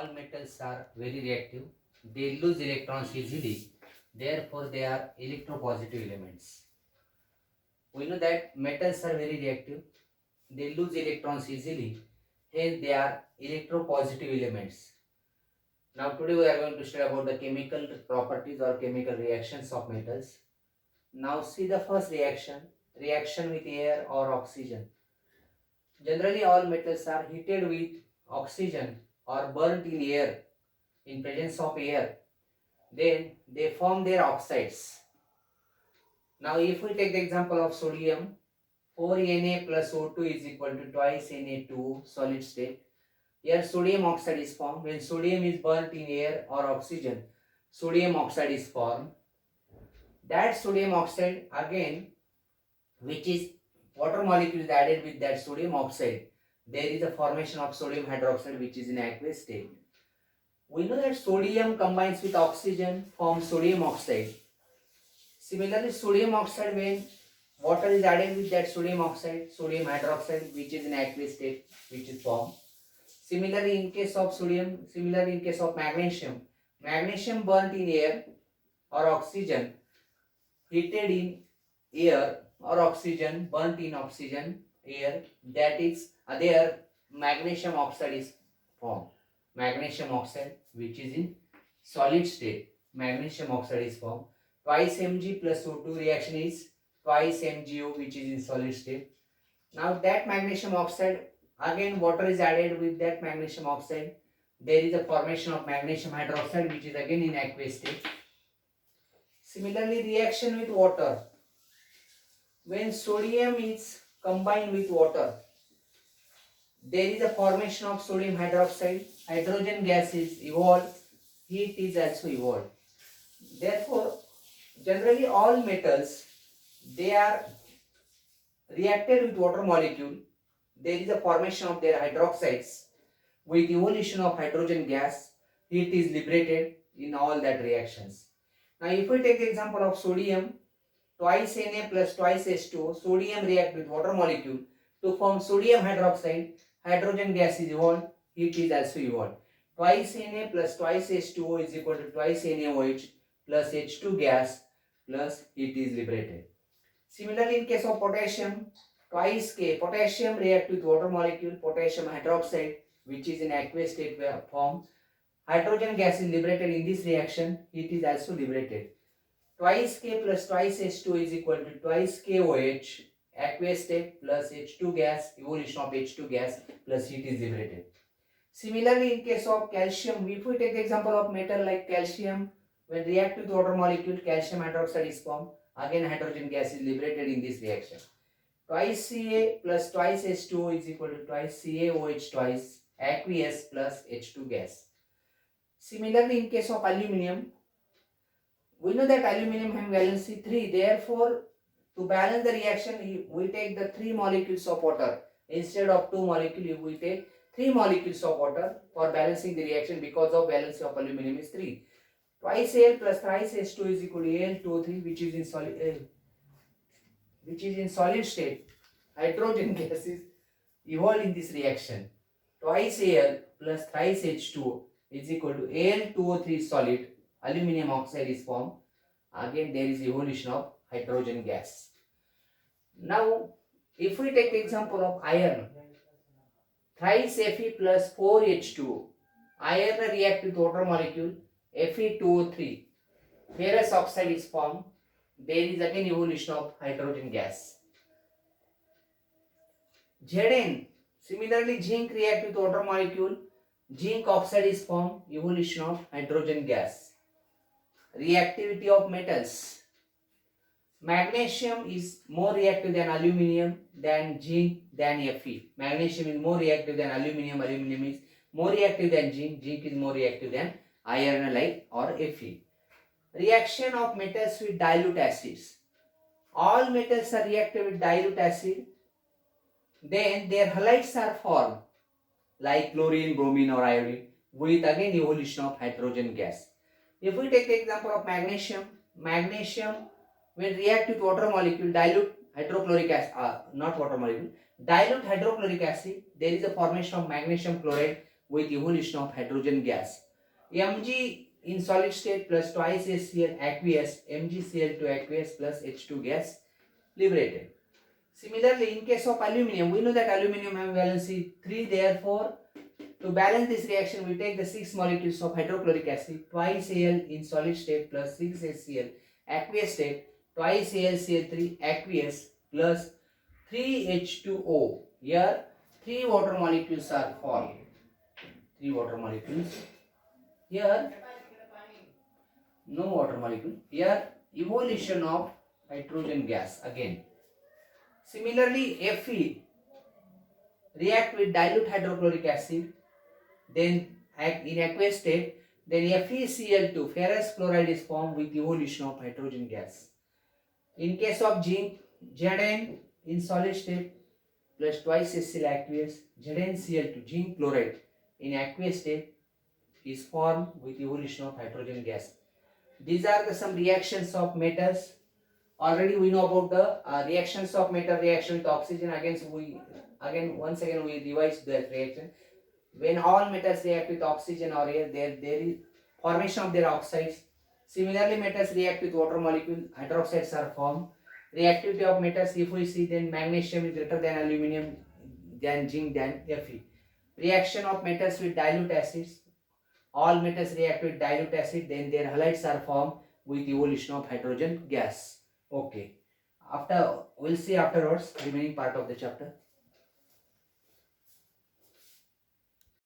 all metals are very reactive. They lose electrons easily. Therefore, they are electropositive elements. We know that metals are very reactive. They lose electrons easily. Hence, they are electropositive elements. Now, today we are going to study about the chemical properties or chemical reactions of metals. Now, see the first reaction with air or oxygen. Generally, all metals are heated with oxygen or burnt in air, in presence of air. Then they form their oxides. Now, if we take the example of sodium, 4Na plus O2 is equal to twice Na2 solid state. Here sodium oxide is formed. When sodium is burnt in air or oxygen, sodium oxide is formed. That sodium oxide again, which is water molecule is added with that sodium oxide, there is a formation of sodium hydroxide which is in aqueous state. We know that sodium combines with oxygen forms sodium oxide. Similarly, sodium oxide, when water is added with that sodium oxide, sodium hydroxide which is in aqueous state which is formed. Similarly, in case of sodium, similarly in case of magnesium, magnesium burnt in air or oxygen, heated in air or oxygen, burnt in oxygen, air, that is there magnesium oxide is formed. Magnesium oxide which is in solid state, magnesium oxide is formed. Twice Mg plus O2 reaction is twice MgO which is in solid state. Now that magnesium oxide, again water is added with that magnesium oxide. There is a formation of magnesium hydroxide which is again in aqueous state. Similarly, reaction with water. When sodium is combined with water, there is a formation of sodium hydroxide. Hydrogen gas is evolved. Heat is also evolved. Therefore, generally all metals, they are reacted with water molecule. There is a formation of their hydroxides. With evolution of hydrogen gas, heat is liberated in all that reactions. Now, if we take the example of sodium, twice Na plus twice H2O, sodium react with water molecule to form sodium hydroxide. Hydrogen gas is evolved, heat is also evolved. Twice Na plus twice H2O is equal to twice NaOH plus H2 gas plus heat is liberated. Similarly, in case of potassium, twice K, potassium react with water molecule, potassium hydroxide which is in aqueous state form. Hydrogen gas is liberated in this reaction, heat is also liberated. Twice K plus twice H2 is equal to twice KOH, aqueous state plus H2 gas, evolution of H2 gas plus heat is liberated. Similarly, in case of calcium, if we take the example of metal like calcium, when react with water molecule, calcium hydroxide is formed. Again, hydrogen gas is liberated in this reaction. Twice Ca plus twice H2O is equal to twice CaOH twice aqueous plus H2 gas. Similarly, in case of aluminium, we know that aluminium has valency 3. Therefore, to balance the reaction, we take the 3 molecules of water. Instead of 2 molecules, we take 3 molecules of water for balancing the reaction because of valency of aluminium is 3. Twice Al plus thrice H2 is equal to Al2O3 which is in solid state. Hydrogen gas is evolved in this reaction. Twice Al plus thrice H2O is equal to Al2O3 solid. Aluminium oxide is formed. Again, there is evolution of hydrogen gas. Now, if we take the example of iron, thrice Fe plus 4H2O, iron react with water molecule Fe2O3. Ferrous oxide is formed. There is again evolution of hydrogen gas. Zn, similarly zinc react with water molecule, zinc oxide is formed, evolution of hydrogen gas. Reactivity of metals. Magnesium is more reactive than aluminium, than zinc, than Fe. Magnesium is more reactive than aluminium, aluminium is more reactive than zinc, zinc is more reactive than iron like or Fe. Reaction of metals with dilute acids. All metals are reactive with dilute acid. Then their halides are formed like chlorine, bromine or iodine with again evolution of hydrogen gas. If we take the example of magnesium, magnesium when react with water molecule, dilute hydrochloric acid, not water molecule, dilute hydrochloric acid, there is a formation of magnesium chloride with evolution of hydrogen gas. Mg in solid state plus twice HCl aqueous, MgCl2 aqueous plus H2 gas liberated. Similarly, in case of aluminium, we know that aluminium have valency 3, therefore to balance this reaction, we take the 6 molecules of hydrochloric acid, twice Al in solid state plus 6 HCl aqueous state, twice AlCl3 aqueous plus 3 H2O. Here 3 water molecules are formed. 3 water molecules. Here no water molecule. Here evolution of hydrogen gas again. Similarly, Fe react with dilute hydrochloric acid, then in aqueous state, then FeCl2 ferrous chloride is formed with evolution of hydrogen gas. In case of zinc, Zn in solid state plus twice HCl aqueous, ZnCl2 zinc chloride in aqueous state is formed with evolution of hydrogen gas. These are some reactions of metals. Already we know about the reactions of metal reaction with oxygen. Once again we revise that reaction. When all metals react with oxygen or air, there is formation of their oxides. Similarly, metals react with water molecule, hydroxides are formed. Reactivity of metals, if we see, then magnesium is greater than aluminum, than zinc, than Fe. Reaction of metals with dilute acids, all metals react with dilute acid, then their halides are formed with evolution of hydrogen gas. Okay. We'll see afterwards remaining part of the chapter.